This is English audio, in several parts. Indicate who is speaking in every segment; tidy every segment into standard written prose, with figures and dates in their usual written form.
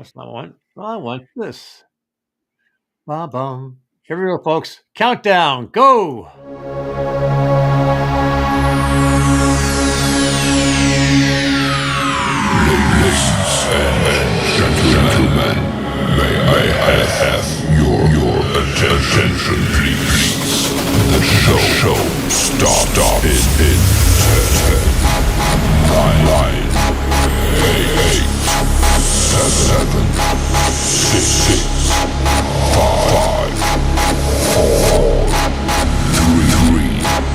Speaker 1: That's not one. I want this. Ba bum. Here we go, folks. Countdown. Go.
Speaker 2: Gentlemen, may I have your attention, please? The show starts in 10, 9, 8, 7, 6, 5, 4, 3,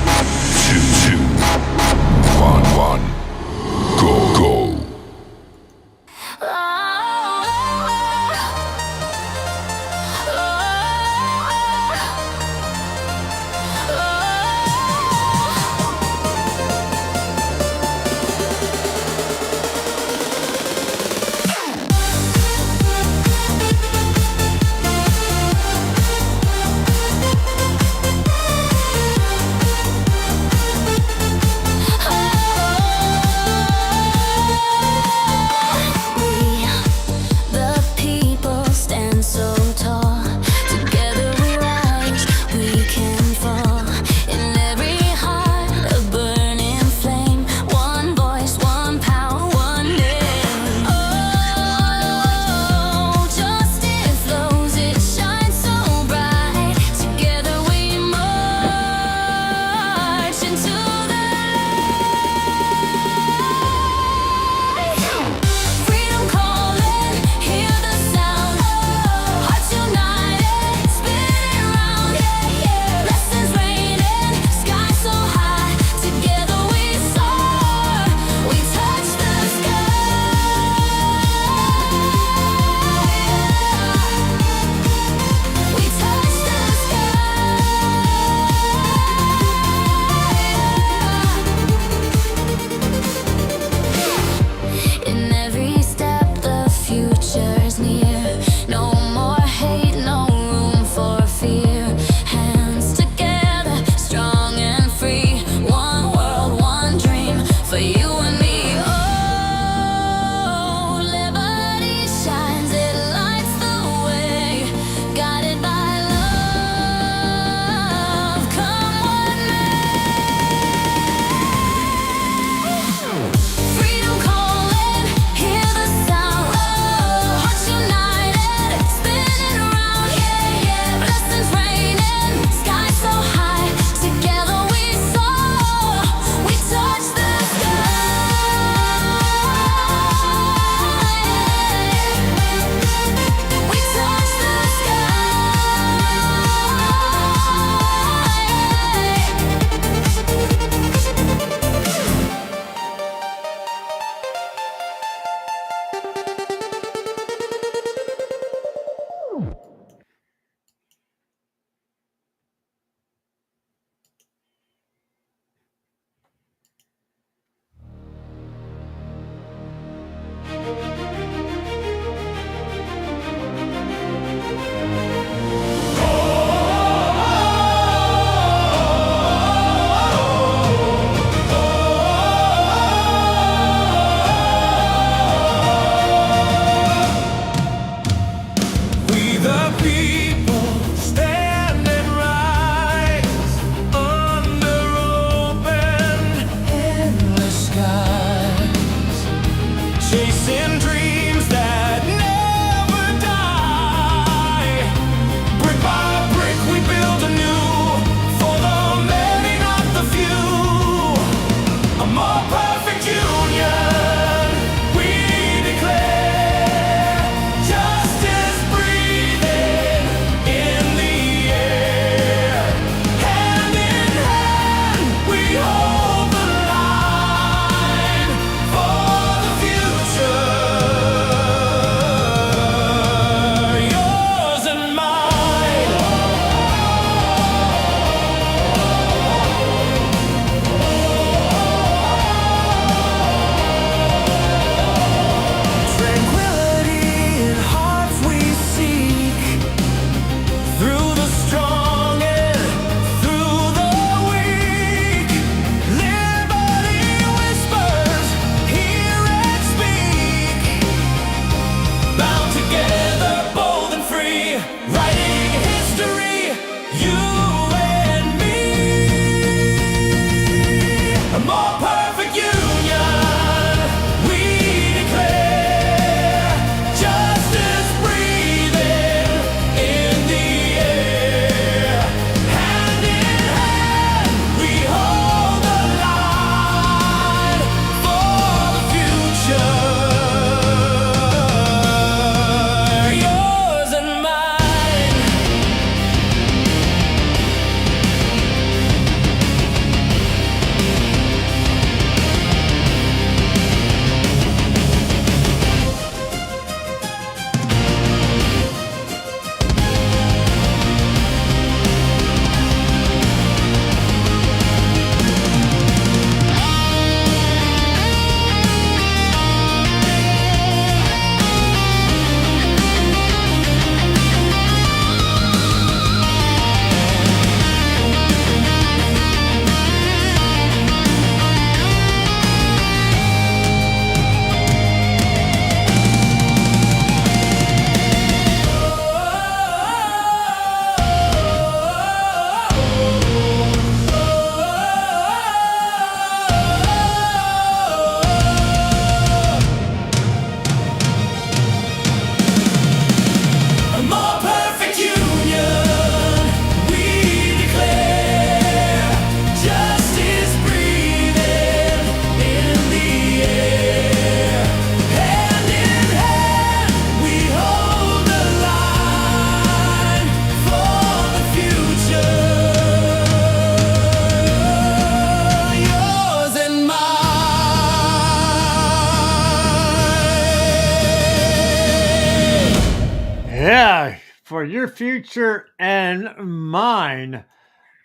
Speaker 1: Yeah, for your future and mine.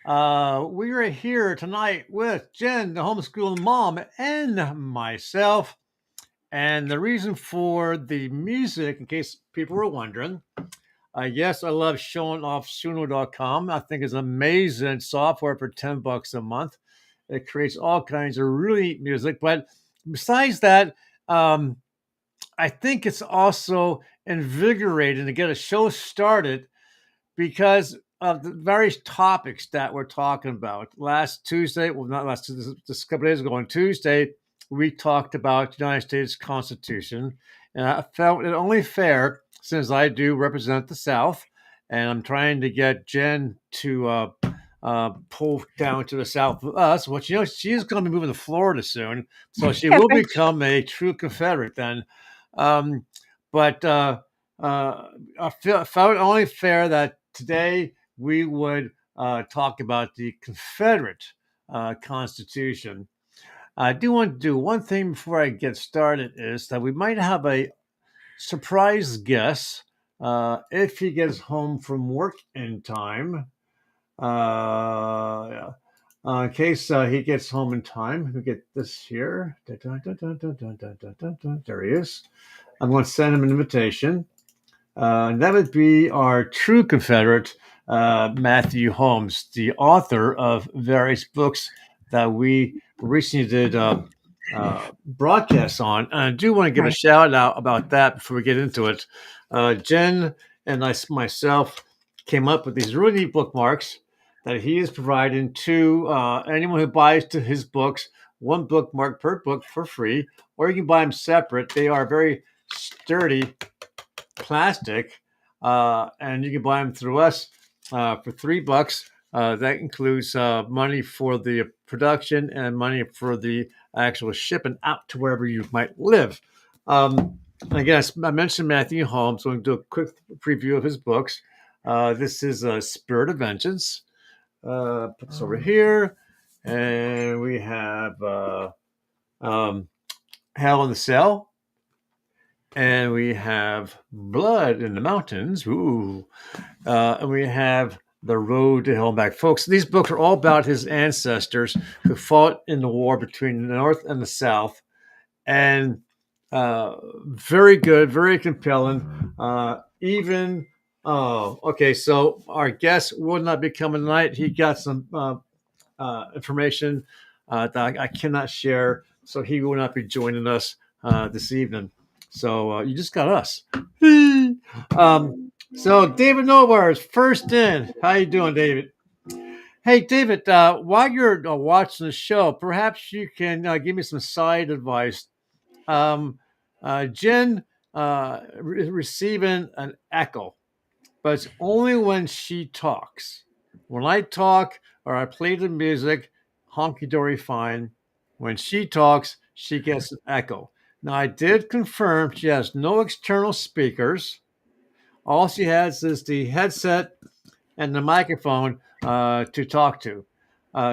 Speaker 1: We are here tonight with Jen, the homeschooling mom, and myself. And the reason for the music, in case people were wondering, yes, I love showing off Suno.com. I think it's amazing software for $10 a month. It creates all kinds of really neat music. But besides that, um, I think it's also invigorating to get a show started because of the various topics that we're talking about. Last Tuesday, well, not last Tuesday, just a couple days ago on Tuesday, we talked about the United States Constitution. And I felt it only fair, since I do represent the South, and I'm trying to get Jen to pull down to the south of us, which, she's going to be moving to Florida soon. So she will become a true Confederate then. Um, but felt only fair that today we would talk about the Confederate Constitution. I do want to do one thing before I get started is that we might have a surprise guest if he gets home from work in time. Yeah. In case he gets home in time, we get this here. There he is. I'm going to send him an invitation. That would be our true Confederate, Matthew Holmes, the author of various books that we recently did broadcasts on. And I do want to give a
Speaker 3: Right.
Speaker 1: shout out about that before we get into it. Jen and I myself came up with these really neat bookmarks that he is providing to anyone who buys to his books. One bookmark per book for free, or you can buy them separate. They are very sturdy plastic, and you can buy them through us for $3. That includes money for the production and money for the actual shipping out to wherever you might live. Again, I mentioned Matthew Holmes. So I'm going to do a quick preview of his books. This is Spirit of Vengeance. Put this over here. And we have Hell in the Cell. And we have Blood in the Mountains. Ooh. And we have The Road to Hell and Back. Folks, these books are all about his ancestors who fought in the war between the North and the South. And very good, very compelling. Okay, so our guest will not be coming tonight. He got some information that I cannot share, so he will not be joining us this evening. So you just got us. So David Nowars, first in. How you doing, David? Hey, David, while you're watching the show, perhaps you can give me some side advice. Jen is receiving an echo, but it's only when she talks. When I talk or I play the music, honky dory fine. When she talks, she gets an echo. Now, I did confirm she has no external speakers. All she has is the headset and the microphone to talk to.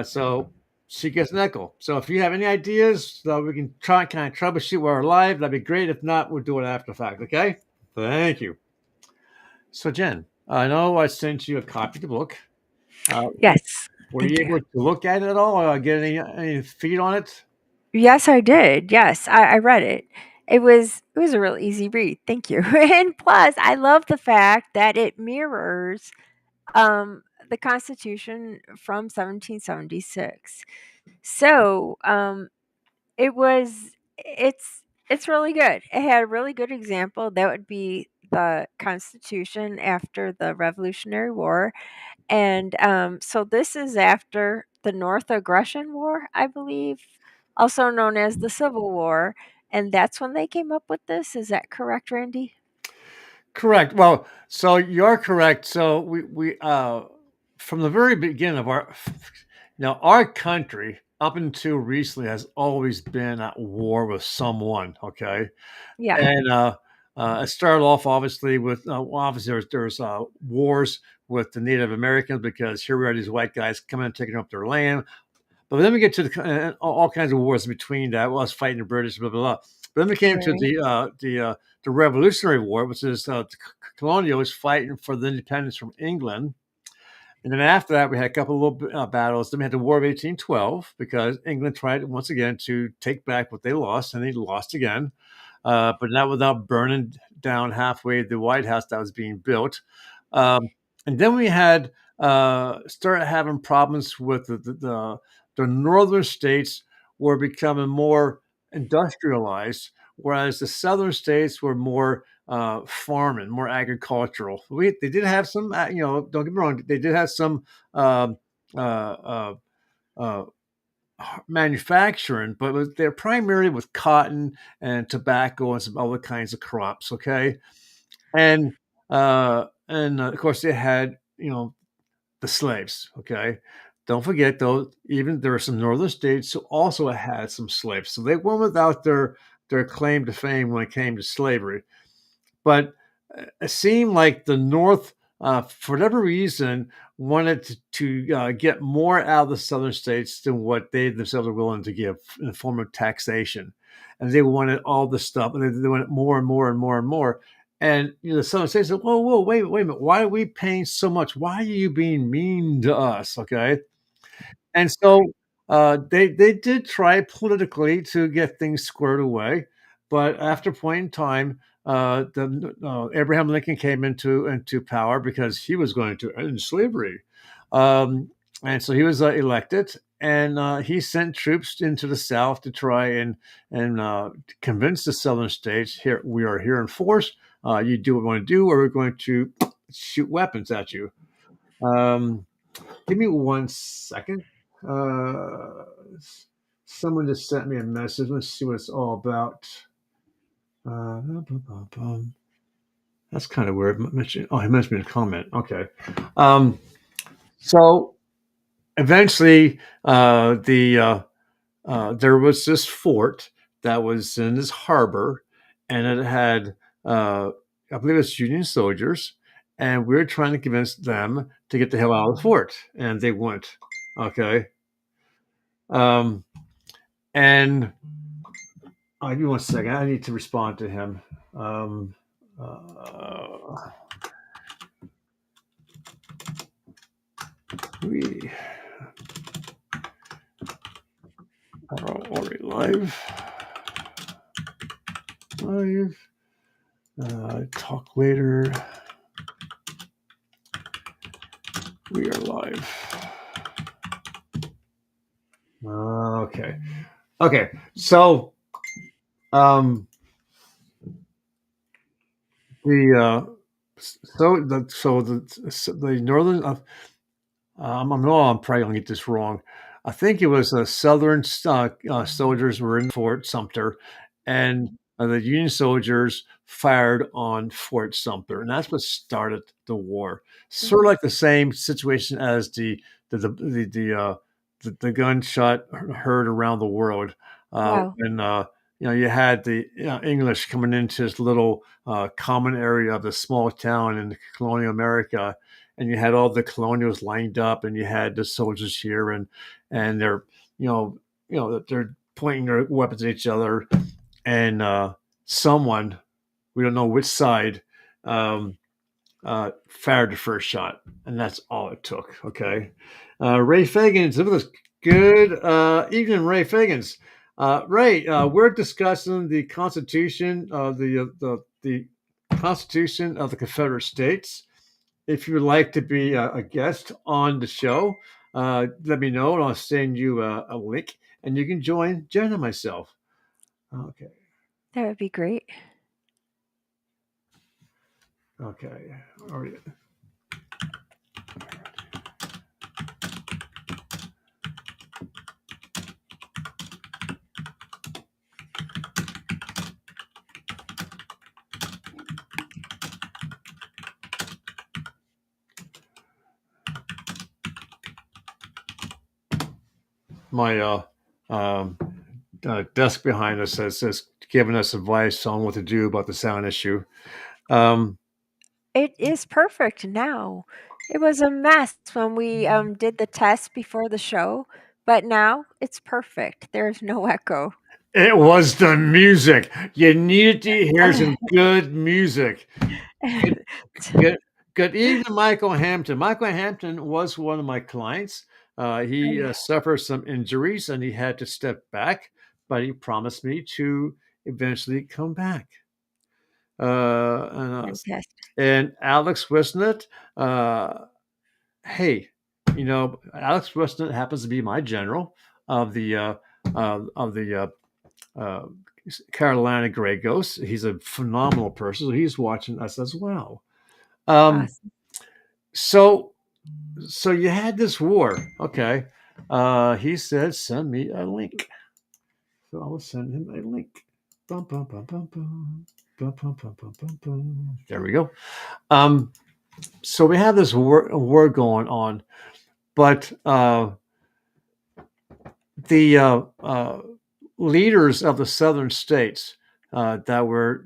Speaker 1: So she gets an echo. So if you have any ideas that we can try kind of troubleshoot while we're live, that'd be great. If not, we'll do it after the fact. Okay? Thank you. So Jen, I know I sent you a copy of the book.
Speaker 3: Yes.
Speaker 1: Were
Speaker 3: Thank
Speaker 1: you
Speaker 3: you.
Speaker 1: able to look at it at all? Or get any feed on it?
Speaker 3: Yes, I did. Yes, I read it. It was a real easy read. Thank you. And plus, I love the fact that it mirrors the Constitution from 1776. So it's really good. It had a really good example. That would be the Constitution after the Revolutionary War. And so this is after the North Aggression War, I believe, also known as the Civil War. And that's when they came up with this. Is that correct, Randy?
Speaker 1: Correct. Well, so you're correct. So we from the very beginning of our country up until recently has always been at war with someone. Okay,
Speaker 3: Yeah.
Speaker 1: and it started off obviously with obviously there's wars with the Native Americans because here we are, these white guys coming and taking up their land. But then we get to all kinds of wars between that. Well, us fighting the British, blah blah blah. But then we came to
Speaker 3: Right.
Speaker 1: the Revolutionary War, which is the colonials fighting for the independence from England. And then after that, we had a couple of little battles. Then we had the War of 1812 because England tried once again to take back what they lost, and they lost again. But not without burning down halfway the White House that was being built. Um, and then we had started having problems with the northern states were becoming more industrialized, whereas the southern states were more farming, more agricultural. They did have some, don't get me wrong, they did have some um, uh, uh, uh, manufacturing, but they're primarily with cotton and tobacco and some other kinds of crops. Okay, and of course they had the slaves. Okay, don't forget though, even there are some northern states who also had some slaves, so they weren't without their claim to fame when it came to slavery. But it seemed like the North, for whatever reason, wanted to get more out of the southern states than what they themselves are willing to give in the form of taxation. And they wanted all the stuff, and they wanted more and more and more and more. And the southern states said, "Whoa, whoa, wait a minute! Why are we paying so much? Why are you being mean to us?" Okay, and so they did try politically to get things squared away, but after a point in time, Abraham Lincoln came into power because he was going to end slavery, um, and so he was elected, and he sent troops into the South to try and convince the Southern states, here we are here in force. You do what you want to do, or we're going to shoot weapons at you. Um, Give me 1 second. Uh, Someone just sent me a message. Let's see what it's all about. Bum, bum, bum. That's kind of weird. Oh, he mentioned me in a comment. Okay. Um, so eventually, there was this fort that was in this harbor, and it had, I believe it's Union soldiers, and we were trying to convince them to get the hell out of the fort, and they wouldn't. Okay. Um, and give me 1 second. I need to respond to him. Um, uh, we are already live. Live. Talk later. We are live. Okay. Okay. So, um, the the northern. I know I'm probably gonna get this wrong. I think it was Southern soldiers were in Fort Sumter, and the Union soldiers fired on Fort Sumter, and that's what started the war. Sort of
Speaker 3: Mhm.
Speaker 1: like the same situation as the gunshot heard around the world,
Speaker 3: Wow.
Speaker 1: when you had the English coming into this little common area of the small town in colonial America, and you had all the colonials lined up, and you had the soldiers here, and they're they're pointing their weapons at each other, and someone, we don't know which side, um, fired the first shot, and that's all it took. Okay, Ray Fagans, look at this. Good evening, Ray Fagans. Ray, we're discussing the Constitution of the Constitution of the Confederate States. If you would like to be a guest on the show, let me know, and I'll send you a link, and you can join Jen and myself. Okay.
Speaker 3: That would be great.
Speaker 1: Okay. All right. My um, desk behind us says giving us advice on what to do about the sound issue. Um,
Speaker 3: It is perfect now. It was a mess when we did the test before the show, but now it's perfect. There's no echo.
Speaker 1: It was the music. You needed to hear some good music. Good, good, good evening, Michael Hampton. Michael Hampton was one of my clients. He suffered some injuries and he had to step back, but he promised me to eventually come back. Uh, and, uh,
Speaker 3: Fantastic.
Speaker 1: and Alex Wisnett, uh, hey, Alex Wisnett happens to be my general of the uh, Carolina Grey Ghost. He's a phenomenal person. So he's watching us as well. Um,
Speaker 3: Awesome.
Speaker 1: so so you had this war, okay? He said, "Send me a link." So I will send him a link. Bum, bum, bum, bum, bum. Bum, bum, bum, bum, bum, bum. There we go. Um, so we have this war going on, but the leaders of the southern states that were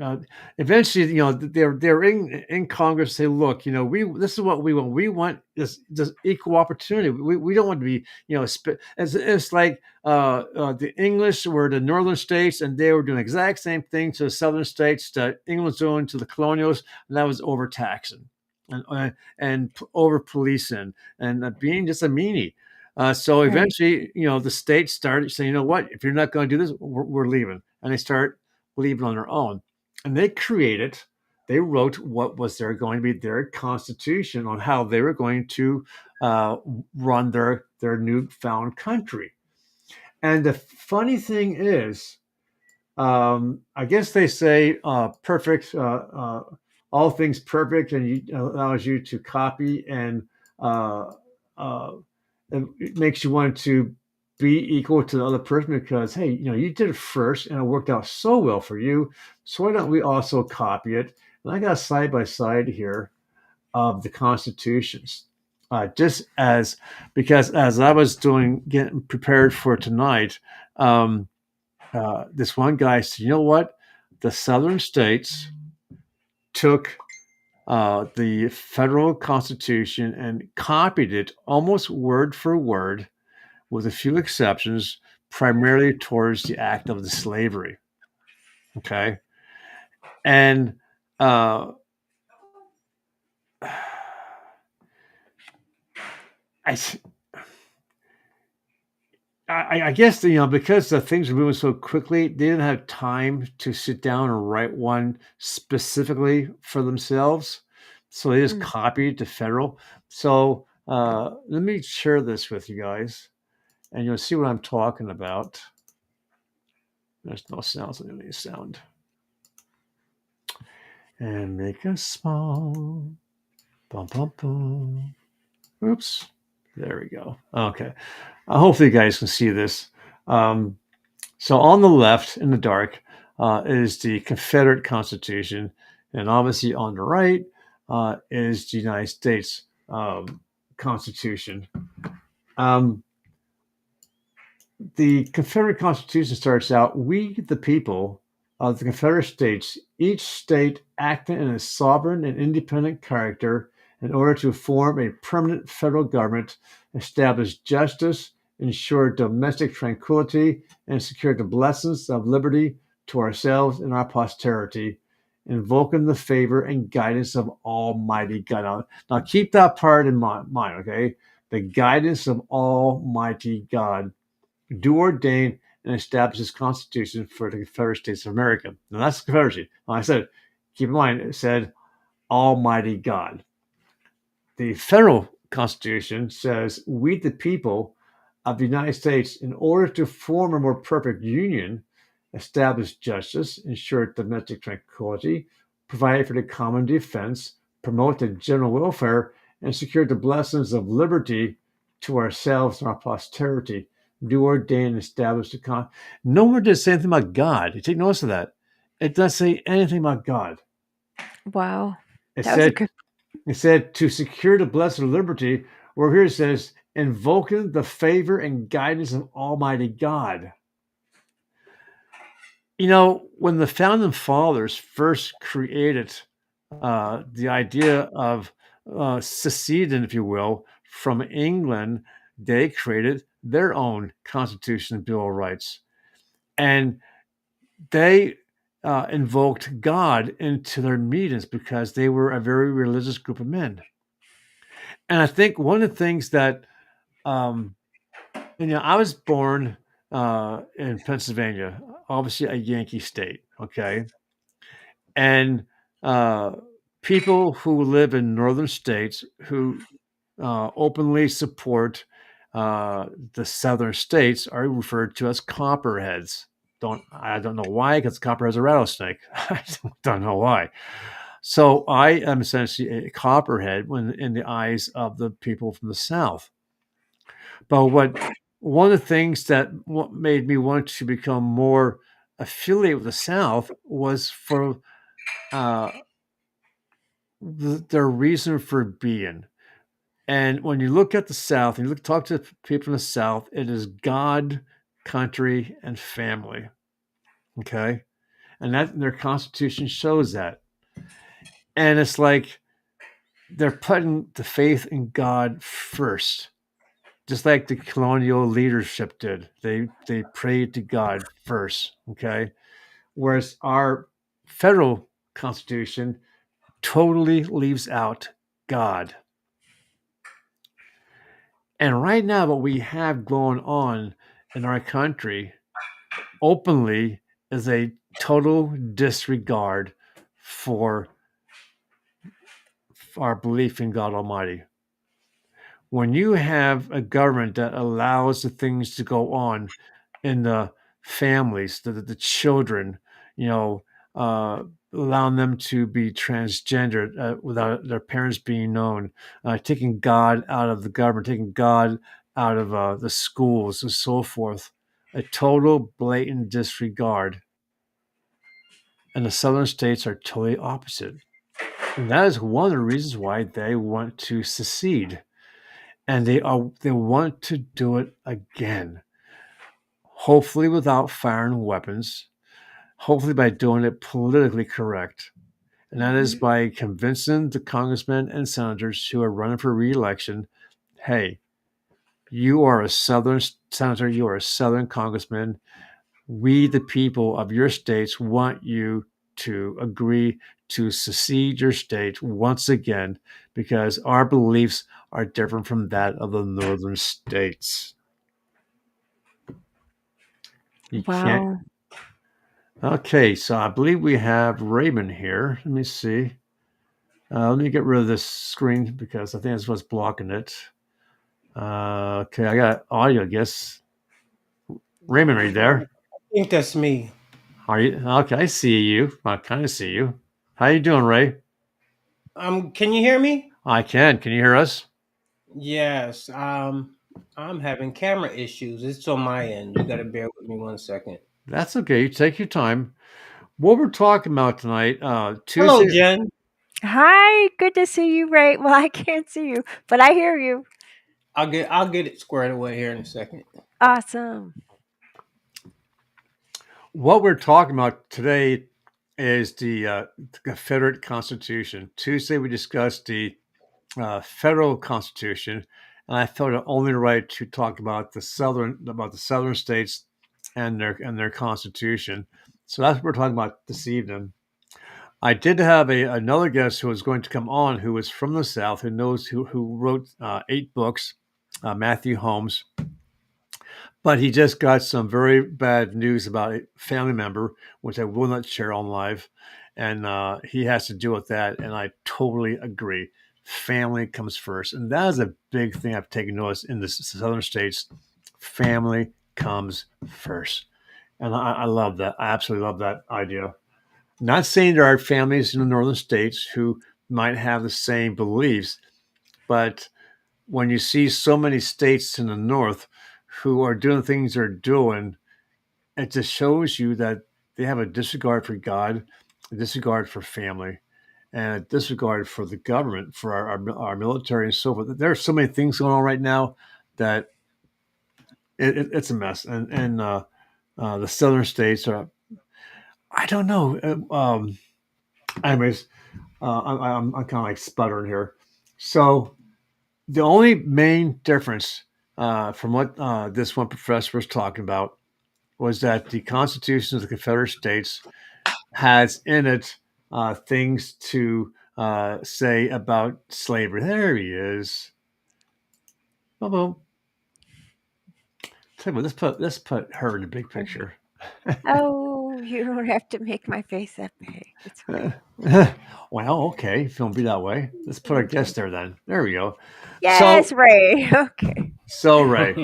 Speaker 1: eventually, they're in Congress. Say, look, we this is what we want. We want this equal opportunity. We don't want to be, it's like the English were the northern states, and they were doing the exact same thing to the southern states that England was doing to the colonials, and that was overtaxing and over policing and being just a meanie. So
Speaker 3: Right.
Speaker 1: eventually, the states started saying, you know what, if you're not going to do this, we're leaving. And they start leaving on their own. And they wrote what was there going to be their constitution on how they were going to uh, run their newfound country. And the funny thing is, I guess they say perfect, all things perfect, and allows you to copy and uh, uh, it makes you want to be equal to the other person because hey, you did it first and it worked out so well for you. So why don't we also copy it? And I got a side by side here of the constitutions, just as because as I was getting prepared for tonight, this one guy said, you know what, the southern states took the federal constitution and copied it almost word for word with a few exceptions, primarily towards the act of the slavery. Okay, and uh, I, I guess because the things were moving so quickly, they didn't have time to sit down and write one specifically for themselves, so they just
Speaker 3: Mm.
Speaker 1: copied the federal. So let me share this with you guys, and you'll see what I'm talking about. There's no sounds, so any sound. And make a small bum bum bum. Oops. There we go. Okay. Hopefully, you guys can see this. Um, so, on the left in the dark is the Confederate Constitution, and obviously on the right is the United States Constitution. Um, the Confederate Constitution starts out, "We, the people of the Confederate States, each state acting in a sovereign and independent character in order to form a permanent federal government, establish justice, ensure domestic tranquility, and secure the blessings of liberty to ourselves and our posterity, invoking the favor and guidance of Almighty God." Now keep that part in mind, okay? The guidance of Almighty God do ordain and establish this Constitution for the Confederate States of America. Now that's the Confederacy. Like I said, keep in mind, it said Almighty God. The federal Constitution says, "We, the people of the United States, in order to form a more perfect union, establish justice, ensure domestic tranquility, provide for the common defense, promote the general welfare, and secure the blessings of liberty to ourselves and our posterity, do ordain and establish the con." Nowhere does it say anything about God. You take notice of that. It doesn't say anything about God.
Speaker 3: Wow.
Speaker 1: It
Speaker 3: That was a
Speaker 1: said
Speaker 3: good.
Speaker 1: it said to secure the blessed liberty, where here it says, invoking the favor and guidance of Almighty God. When the founding fathers first created the idea of seceding, if you will, from England, they created their own Constitution and Bill of Rights. And they invoked God into their meetings because they were a very religious group of men. And I think one of the things that, um, I was born in Pennsylvania, obviously a Yankee state, okay? And uh, people who live in northern states who openly support the southern states are referred to as copperheads. I don't know why, because copperhead's a rattlesnake. I don't know why. So I am essentially a copperhead when in the eyes of the people from the South. But one of the things that made me want to become more affiliated with the South was for uh, their reason for being. And when you look at the South and talk to people in the South, it is God, country, and family. Okay, and that their Constitution shows that. And it's like they're putting the faith in God first, just like the colonial leadership did. They prayed to God first. Okay, whereas our federal Constitution totally leaves out God. And right now, what we have going on in our country openly is a total disregard for our belief in God Almighty. When you have a government that allows the things to go on in the families, the children, you know, uh, allowing them to be transgender without their parents being known, taking God out of the government, taking God out of the schools, and so forth. A total blatant disregard. And the southern states are totally opposite. And that is one of the reasons why they want to secede. And they want to do it again. Hopefully without firing weapons, hopefully by doing it politically correct. And that is by convincing the congressmen and senators who are running for reelection, hey, you are a Southern senator, you are a Southern congressman. We, the people of your states, want you to agree to secede your state once again because our beliefs are different from that of the northern states. You can't.
Speaker 3: Wow.
Speaker 1: Okay, so I believe we have Raymond here. Let me see. Let me get rid of this screen because I think that's what's blocking it. Okay, I got audio, I guess. Raymond, are you there?
Speaker 4: I think that's me.
Speaker 1: Are you? Okay, I see you. I kind of see you. How you doing, Ray?
Speaker 4: Can you hear me?
Speaker 1: I can. Can you hear us?
Speaker 4: Yes. I'm having camera issues. It's on my end. You gotta bear with me 1 second.
Speaker 1: That's okay. You take your time. What we're talking about tonight,
Speaker 4: Hello,
Speaker 1: Tuesday.
Speaker 4: Jen.
Speaker 3: Hi, good to see you, Ray. Well, I can't see you, but I hear you.
Speaker 4: I'll get it squared away here in a second.
Speaker 3: Awesome.
Speaker 1: What we're talking about today is the Confederate Constitution. Tuesday we discussed the federal Constitution, and I felt it only right to talk about the southern states and their Constitution. So that's what we're talking about this evening. I did have another guest who was going to come on who was from the South, who wrote 8 books, Matthew Holmes, but he just got some very bad news about a family member, which I will not share on live, and he has to deal with that. And I totally agree. Family comes first, and that is a big thing I've taken notice in the southern states. Family comes first, and I love that. I absolutely love that idea. Not saying there are families in the northern states who might have the same beliefs, but when you see so many states in the north who are doing things they're doing, it just shows you that they have a disregard for God, a disregard for family, and a disregard for the government, for our military and so forth. There are so many things going on right now that it's a mess. And the southern states are, I don't know. Anyways, I'm kind of like sputtering here. So the only main difference from what this one professor was talking about was that the Constitution of the Confederate States has in it things to say about slavery. There he is. Boom, boom. Tell you what, let's put her in the big picture.
Speaker 3: Oh, you don't have to make my face that big. It's okay.
Speaker 1: Well, okay, if you don't be that way, let's put our
Speaker 3: Okay.
Speaker 1: guest there then. There we go.
Speaker 3: Yes,
Speaker 1: So,
Speaker 3: Ray. Okay.
Speaker 1: so Ray,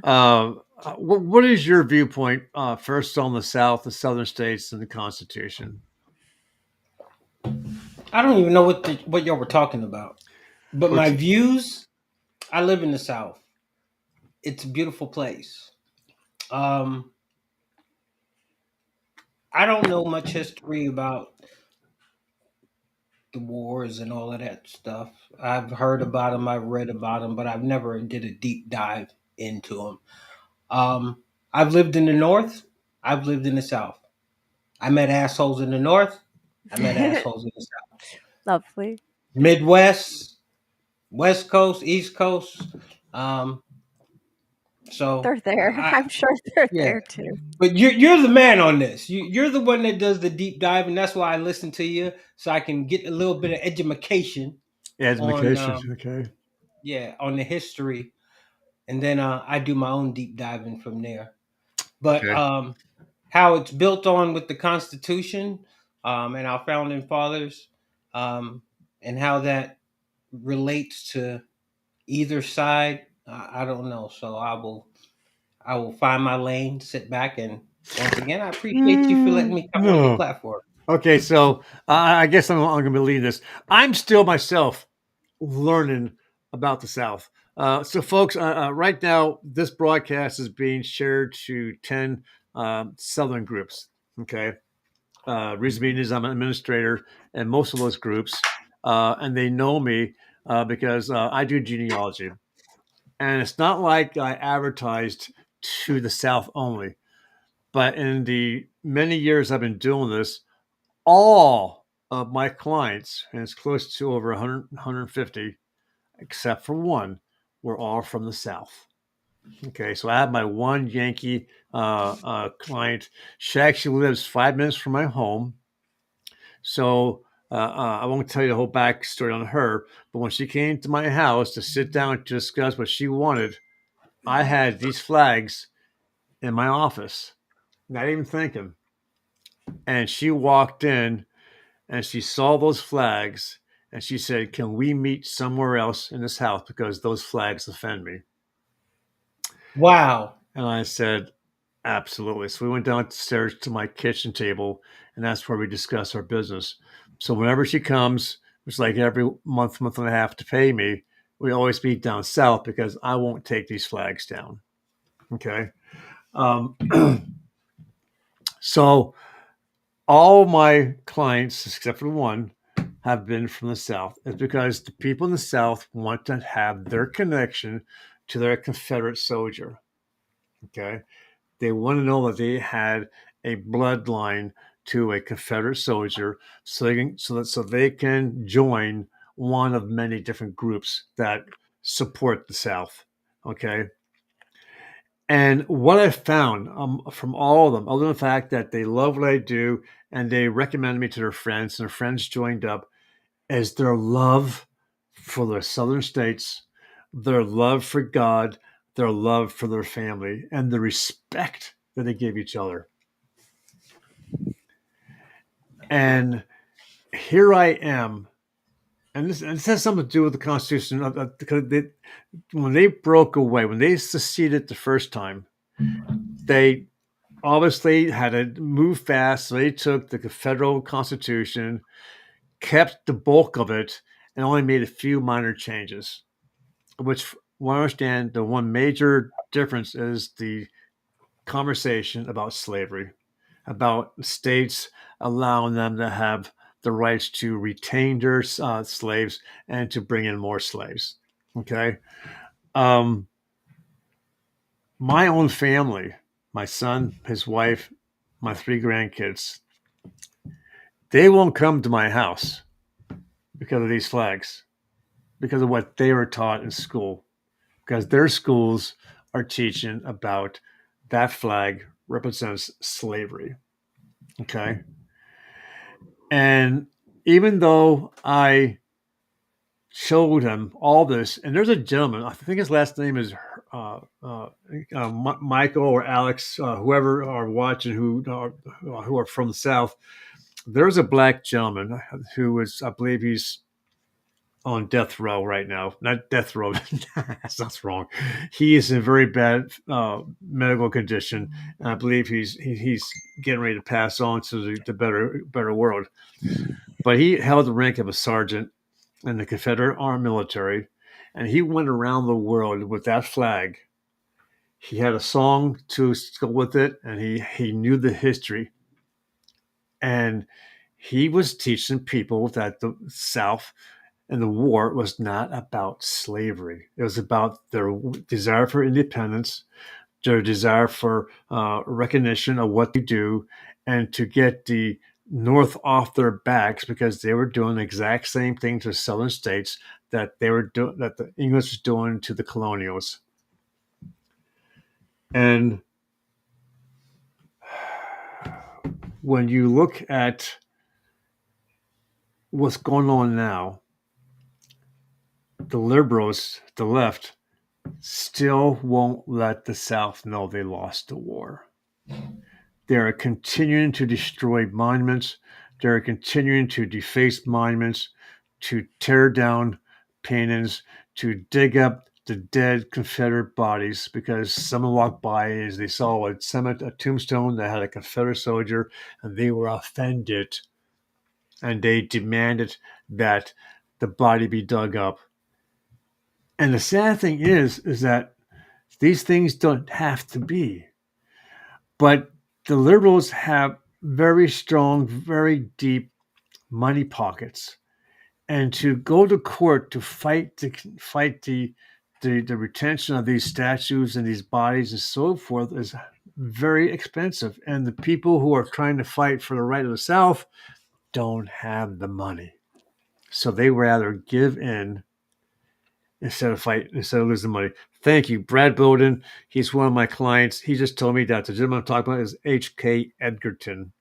Speaker 3: Awesome.
Speaker 1: what is your viewpoint first on the South, the Southern states, and the Constitution?
Speaker 4: I don't even know what y'all were talking about. But my
Speaker 1: Which,
Speaker 4: views, I live in the South. It's a beautiful place. Um, I don't know much history about the wars and all of that stuff. I've heard about them, I've read about them, but I've never did a deep dive into them. I've lived in the North. I've lived in the South. I met assholes in the North. I met assholes in the South.
Speaker 3: Lovely.
Speaker 4: Midwest, West Coast, East Coast. Um, so
Speaker 3: They're there.
Speaker 4: I
Speaker 3: I'm sure they're
Speaker 4: yeah.
Speaker 3: there too.
Speaker 4: But you're the man on this. You're the one that does the deep dive, and that's why I listen to you so I can get a little bit of education on
Speaker 1: education, okay.
Speaker 4: on the history, and then I do my own deep diving from there. But
Speaker 1: Okay.
Speaker 4: how it's built on with the Constitution and our founding fathers, um, and how that relates to either side, I don't know. So I will find my lane, sit back, and once again, I appreciate you for letting me come on your
Speaker 1: No.
Speaker 4: platform.
Speaker 1: Okay, so I guess I'm going to lead this. I'm still myself learning about the South. So, folks, right now, this broadcast is being shared to 10 Southern groups. Okay. Reason being is I'm an administrator in most of those groups, and they know me because I do genealogy. And it's not like I advertised to the South only, but in the many years I've been doing this, all of my clients, and it's close to over 100, except for one, were all from the South. Okay, so I have my one Yankee client. She actually lives 5 minutes from my home. So I won't tell you the whole backstory on her, but when she came to my house to sit down to discuss what she wanted, I had these flags in my office, not even thinking. And she walked in and she saw those flags and she said, "Can we meet somewhere else in this house because those flags offend me?"
Speaker 4: Wow.
Speaker 1: And I said, "Absolutely." So we went downstairs to my kitchen table, and that's where we discuss our business. So whenever she comes, it's like every month and a half to pay me, we always meet down south because I won't take these flags down. Okay. Um, so all my clients, except for one, have been from the South. It's because the people in the South want to have their connection to their Confederate soldier. Okay. They want to know that they had a bloodline to a Confederate soldier so they can join one of many different groups that support the South. Okay. And what I found from all of them, other than the fact that they love what I do and they recommended me to their friends and their friends joined up, is their love for the southern states, their love for God, their love for their family, and the respect that they give each other. And here I am, and this has something to do with the Constitution because when they broke away, when they seceded the first time, they obviously had to move fast. So they took the federal Constitution, kept the bulk of it, and only made a few minor changes. Which, I understand, the one major difference is the conversation about slavery, about states allowing them to have the rights to retain their slaves and to bring in more slaves. Okay. Um, my own family, my son, his wife, my three grandkids, they won't come to my house because of these flags, because of what they were taught in school, because their schools are teaching about that flag represents slavery. Okay. And even though I showed him all this, and there's a gentleman, I think his last name is Michael or Alex, whoever are watching who are from the South. There's a black gentleman who is, I believe he's on death row right now. Not death row. That's wrong. He is in a very bad medical condition, and I believe he's getting ready to pass on to the better world. But he held the rank of a sergeant in the Confederate Armed Military, and he went around the world with that flag. He had a song to go with it, and he knew the history, and he was teaching people that the South and the war was not about slavery. It was about their desire for independence, their desire for recognition of what they do, and to get the North off their backs because they were doing the exact same thing to southern states that they were doing, that the English was doing to the colonials. And when you look at what's going on now, the liberals, the left, still won't let the South know they lost the war. They are continuing to destroy monuments. They are continuing to deface monuments, to tear down paintings, to dig up the dead Confederate bodies because someone walked by as they saw a tombstone that had a Confederate soldier and they were offended and they demanded that the body be dug up. And the sad thing is that these things don't have to be. But the liberals have very strong, very deep money pockets. And to go to court to fight the retention of these statues and these bodies and so forth is very expensive. And the people who are trying to fight for the right of the South don't have the money. So they rather give in instead of losing money. Thank you, Brad Bowden. He's one of my clients. He just told me that the gentleman I'm talking about is H.K. Edgerton.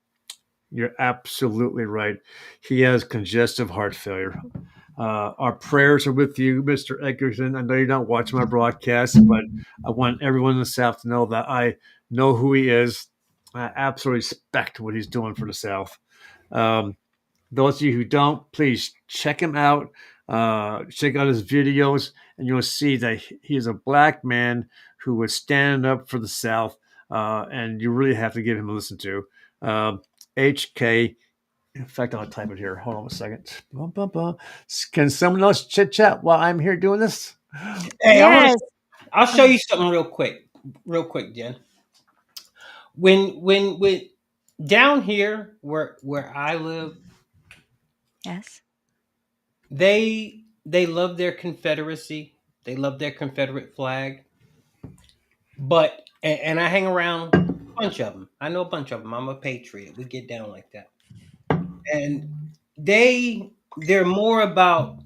Speaker 1: You're absolutely right. He has congestive heart failure. Our prayers are with you, Mr. Edgerton. I know you're not watching my broadcast, but I want everyone in the South to know that I know who he is. I absolutely respect what he's doing for the South. Those of you who don't, please check him out. Check out his videos, and you'll see that he is a black man who was standing up for the South, and you really have to give him a listen to. HK. In fact, I'll type it here. Hold on a second. Bum, bum, bum. Can someone else chit chat while I'm here doing this?
Speaker 4: Hey,
Speaker 3: Yes.
Speaker 4: I'll show you something real quick, Jen. When down here where I live,
Speaker 3: Yes.
Speaker 4: they love their Confederacy. They love their Confederate flag. But and I hang around a bunch of them. I know a bunch of them. I'm a patriot. We get down like that. And they're more about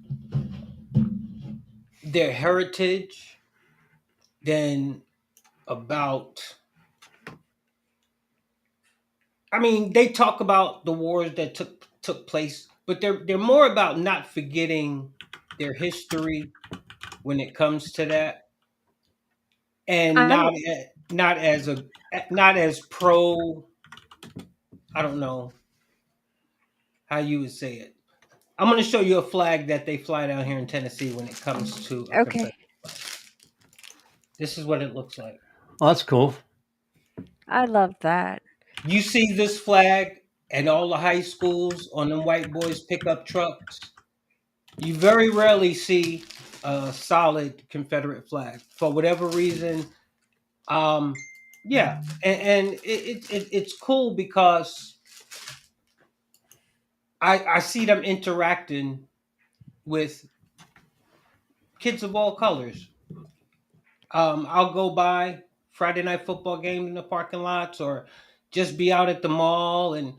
Speaker 4: their heritage than about. I mean, they talk about the wars that took place, but they're more about not forgetting their history when it comes to that, and
Speaker 3: I'm
Speaker 4: not as pro. I don't know how you would say it. I'm going to show you a flag that they fly down here in Tennessee when it comes to a
Speaker 3: okay.
Speaker 4: Confederate. This is what it looks like.
Speaker 1: Oh, that's cool.
Speaker 3: I love that.
Speaker 4: You see this flag at all the high schools on them white boys pickup trucks. You very rarely see a solid Confederate flag for whatever reason. Um, yeah, and it's cool because I see them interacting with kids of all colors. I'll go by Friday night football games in the parking lots, or just be out at the mall, and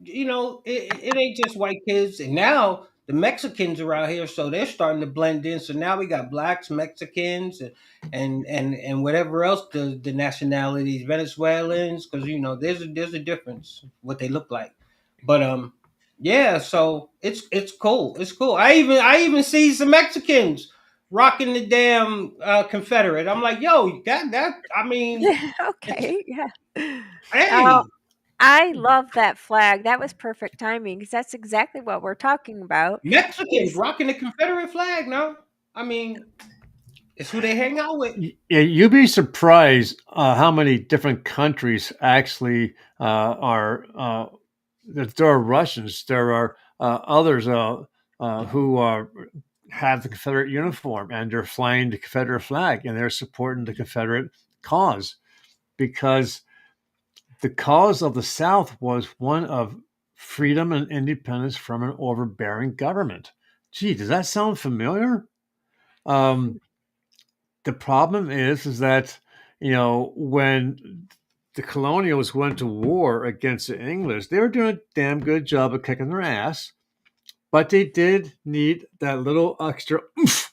Speaker 4: it ain't just white kids. And now the Mexicans are out here, so they're starting to blend in. So now we got blacks, Mexicans, and whatever else the nationalities, Venezuelans, because there's a difference what they look like. But yeah, so it's cool. It's cool. I even see some Mexicans rocking the damn Confederate. I'm like, yo, that I mean,
Speaker 3: Yeah,
Speaker 4: it's
Speaker 3: okay, yeah. Oh,
Speaker 4: hey,
Speaker 3: I love that flag. That was perfect timing because that's exactly what we're talking about
Speaker 4: Mexicans
Speaker 3: is
Speaker 4: rocking the Confederate flag now. I mean, it's who they hang out with.
Speaker 1: Yeah, you'd be surprised how many different countries actually are. There are Russians. There are others who have the Confederate uniform and they're flying the Confederate flag and they're supporting the Confederate cause because the cause of the South was one of freedom and independence from an overbearing government. Gee, does that sound familiar? Um, the problem is that when the colonials went to war against the English, they were doing a damn good job of kicking their ass, but they did need that little extra oomph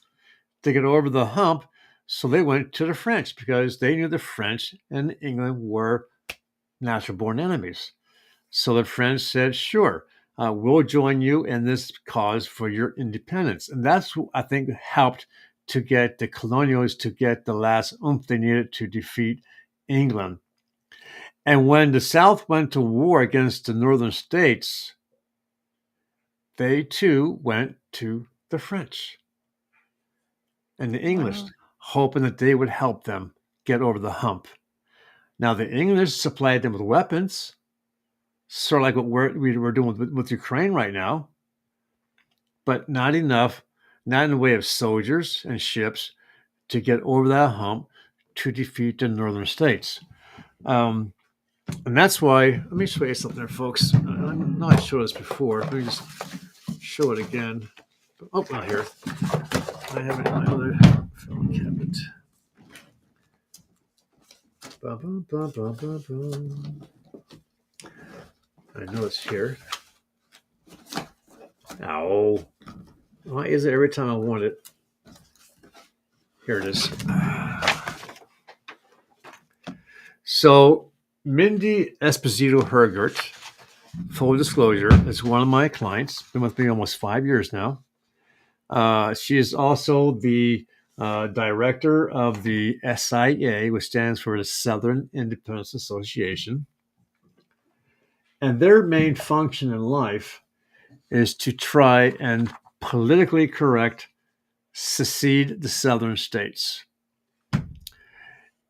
Speaker 1: to get over the hump. So they went to the French because they knew the French and England were natural born enemies. So the French said, sure, we'll join you in this cause for your independence. And that's what I think helped to get the colonials to get the last oomph they needed to defeat England. And when the South went to war against the northern states, they too went to the French and the English,
Speaker 3: wow.
Speaker 1: hoping that they would help them get over the hump. Now, the English supplied them with weapons, sort of like what we're doing with Ukraine right now, but not enough, not in the way of soldiers and ships to get over that hump to defeat the northern states. Um, and that's why, let me show you something there, folks. I know I showed this before. Let me just show it again. Oh, not here. I have it in my other film cabinet. Ba, ba, ba, ba, ba, ba. I know it's here. Ow. Why is it every time I want it? Here it is. So, Mindy Esposito Hergert, full disclosure, is one of my clients. Been with me almost 5 years now. She is also the director of the SIA, which stands for the Southern Independence Association. And their main function in life is to try and politically correct secede the Southern states.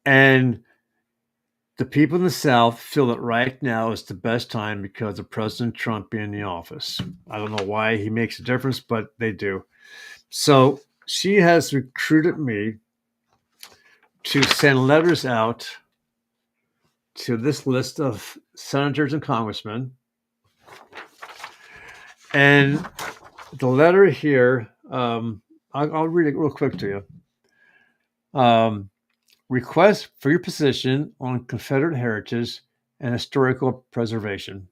Speaker 1: And the people in the South feel that right now is the best time because of President Trump being in the office. I don't know why he makes a difference, but they do. So she has recruited me to send letters out to this list of senators and congressmen. And the letter here, I'll read it real quick to you. Request for your position on Confederate heritage and historical preservation.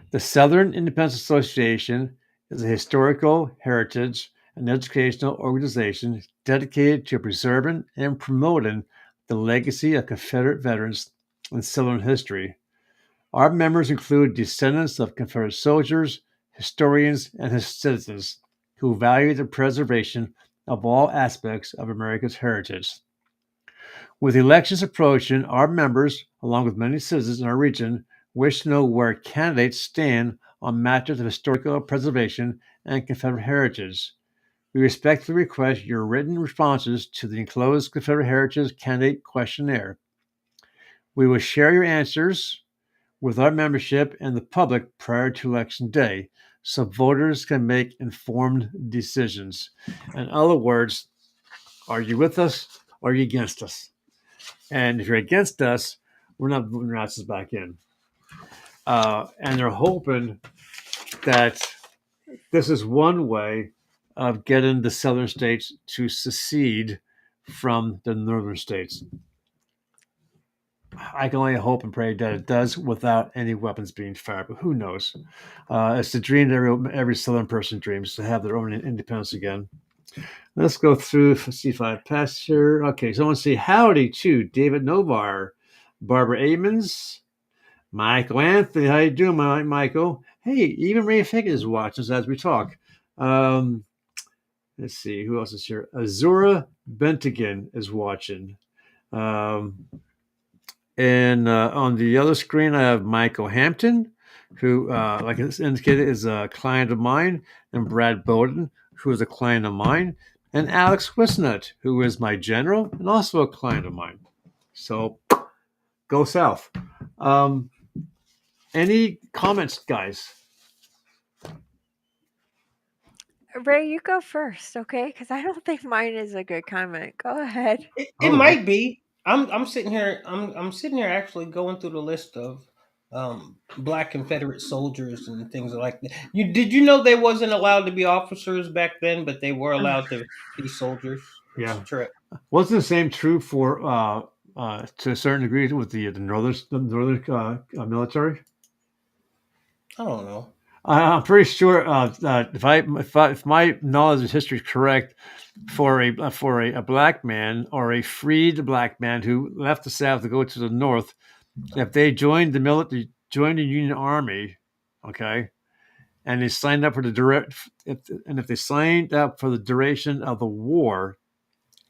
Speaker 1: The Southern Independence Association is a historical, heritage, and educational organization dedicated to preserving and promoting the legacy of Confederate veterans in Southern history. Our members include descendants of Confederate soldiers, historians, and citizens who value the preservation of all aspects of America's heritage. With elections approaching, our members, along with many citizens in our region, wish to know where candidates stand on matters of historical preservation and Confederate heritage. We respectfully request your written responses to the enclosed Confederate Heritage Candidate Questionnaire. We will share your answers with our membership and the public prior to Election Day so voters can make informed decisions. In other words, are you with us or are you against us? And if you're against us, we're not voting your asses back in. And they're hoping that this is one way of getting the southern states to secede from the northern states. I can only hope and pray that it does without any weapons being fired. But who knows? It's the dream that every Southern person dreams, to have their own independence again. Let's go through. Let's see if I pass here. Okay, so I want to say howdy to David Novar, Barbara Amons, Michael Anthony. How you doing, Michael? Hey, even Ray Figgin is watching us as we talk. Um, let's see who else is here. Azura Bentigan is watching. Um, and on the other screen, I have Michael Hampton, who, like it's indicated, is a client of mine, and Brad Bowden, who is a client of mine, and Alex Wisnut, who is my general and also a client of mine. So go south. Any comments, guys?
Speaker 3: Ray, you go first, okay? Because I don't think mine is a good comment. Go ahead.
Speaker 4: It might be. I'm sitting here. I'm sitting here actually going through the list of black Confederate soldiers and things like that. Did you know they wasn't allowed to be officers back then, but they were allowed to be soldiers? It's
Speaker 1: Yeah.
Speaker 4: true.
Speaker 1: Wasn't the same true for to a certain degree with the northern military?
Speaker 4: I don't know.
Speaker 1: I'm pretty sure if my knowledge of history is correct, for a black man or a freed black man who left the South to go to the North, if they joined the military, joined the Union Army, okay, and they signed up for if they signed up for the duration of the war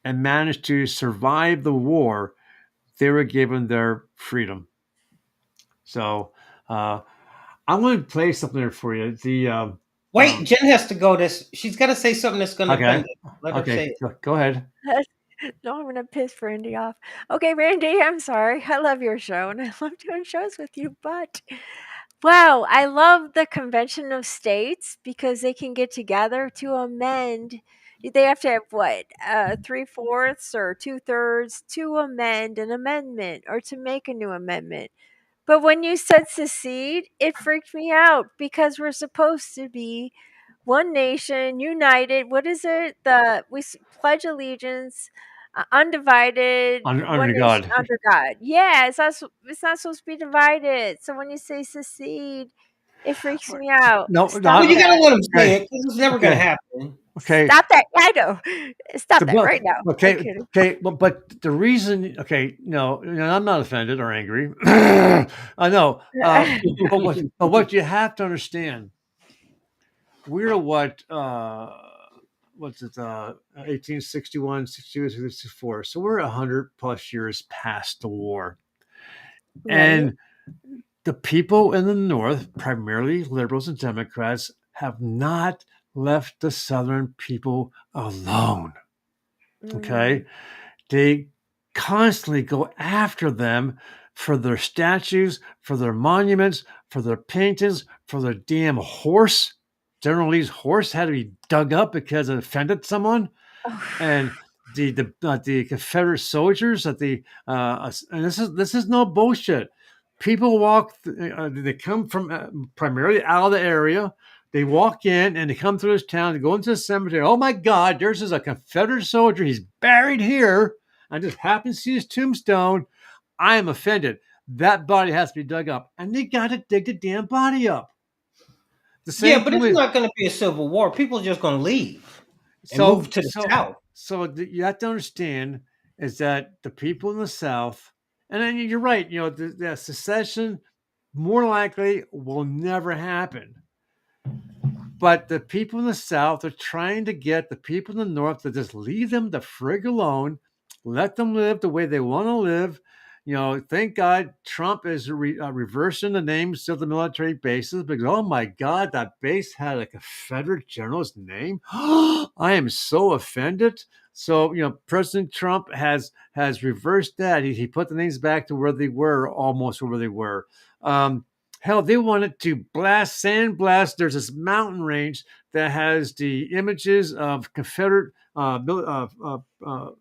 Speaker 1: and managed to survive the war, they were given their freedom. So I'm going to play something there for you.
Speaker 4: Wait, Jen has to go. She's got to say something that's going to offend it. Let her say it.
Speaker 1: Go ahead.
Speaker 3: No, I'm gonna piss Randy off. Okay, Randy, I'm sorry. I love your show and I love doing shows with you, but wow, I love the Convention of States because they can get together to amend. They have to have what, 3/4 or 2/3 to amend an amendment or to make a new amendment. But when you said secede, it freaked me out because we're supposed to be one nation, united. What is it? Pledge allegiance, undivided, one
Speaker 1: Under
Speaker 3: nation
Speaker 1: God.
Speaker 3: under God. Yeah, it's not supposed to be divided. So when you say secede, it freaks me out.
Speaker 1: No,
Speaker 3: Stop
Speaker 4: Well, you got
Speaker 3: that.
Speaker 4: to let him say
Speaker 1: okay.
Speaker 4: it because it's never going to happen.
Speaker 1: Okay.
Speaker 3: Stop that. I know. Stop that right now.
Speaker 1: Okay. Okay. But the reason, okay, no, I'm not offended or angry. I know. But what you have to understand, we're what's it, 1861, 62, 64. So we're 100 plus years past the war.
Speaker 3: Right.
Speaker 1: And the people in the North, primarily liberals and Democrats, have not left the Southern people alone. Okay. They constantly go after them for their statues, for their monuments, for their paintings, for their damn horse. General Lee's horse had to be dug up because it offended someone. And the Confederate soldiers and this is no bullshit. People they come from primarily out of the area. They walk in and they come through this town. They go into the cemetery. Oh my God, there's a Confederate soldier. He's buried here. I just happen to see his tombstone. I am offended. That body has to be dug up, and they got to dig the damn body up.
Speaker 4: Yeah, but it's not going to be a civil war. People are just going to leave and move to the South.
Speaker 1: So you have to understand is that the people in the South, and then you're right, the secession more likely will never happen. But the people in the South are trying to get the people in the North to just leave them the frig alone, let them live the way they want to live. Thank God Trump is reversing the names of the military bases because, oh my God, that base had a Confederate general's name. I am so offended. So, President Trump has reversed that. He put the names back to where they were, almost where they were. Hell, they wanted to sandblast. There's this mountain range that has the images of Confederate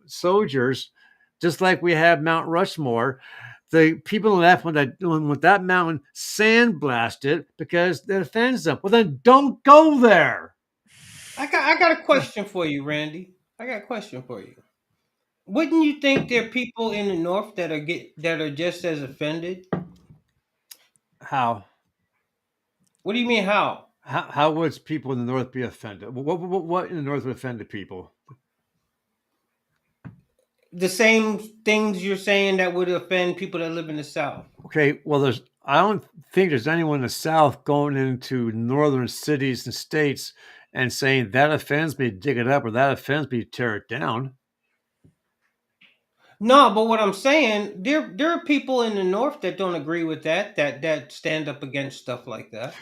Speaker 1: soldiers, just like we have Mount Rushmore. The people left with that mountain sandblasted because it offends them. Well, then don't go there.
Speaker 4: I got a question for you, Randy. I got a question for you. Wouldn't you think there are people in the North that are just as offended?
Speaker 1: How?
Speaker 4: What do you mean how?
Speaker 1: How would people in the North be offended? What in the North would offend the people?
Speaker 4: The same things you're saying that would offend people that live in the South.
Speaker 1: Okay, well, I don't think there's anyone in the South going into northern cities and states and saying that offends me, dig it up, or that offends me, tear it down.
Speaker 4: No, but what I'm saying, there are people in the North that don't agree with that stand up against stuff like that.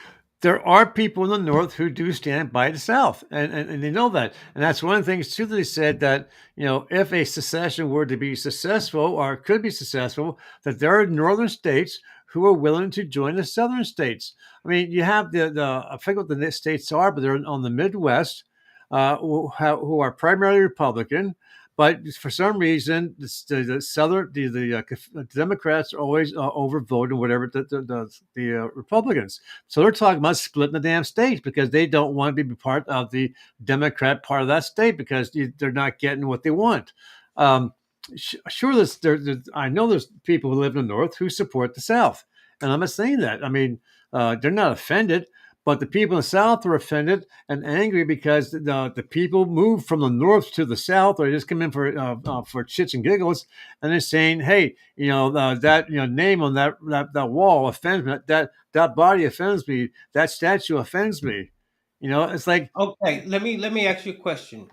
Speaker 1: There are people in the North who do stand by the South, and they know that. And that's one of the things, too, that they said that, if a secession were to be successful or could be successful, that there are northern states who are willing to join the southern states. I mean, you have I forget what the states are, but they're on the Midwest, who are primarily Republican. But for some reason, the southern Democrats are always overvoting whatever the Republicans. So they're talking about splitting the damn states because they don't want to be part of the Democrat part of that state because they're not getting what they want. Um, sure, I know there's people who live in the North who support the South, and I'm not saying that. I mean, they're not offended, but the people in the South are offended and angry because the people move from the North to the South, or they just come in for chits and giggles, and they're saying, "Hey, that name on that wall offends me. That body offends me. That statue offends me." It's like,
Speaker 4: Okay, let me ask you a question.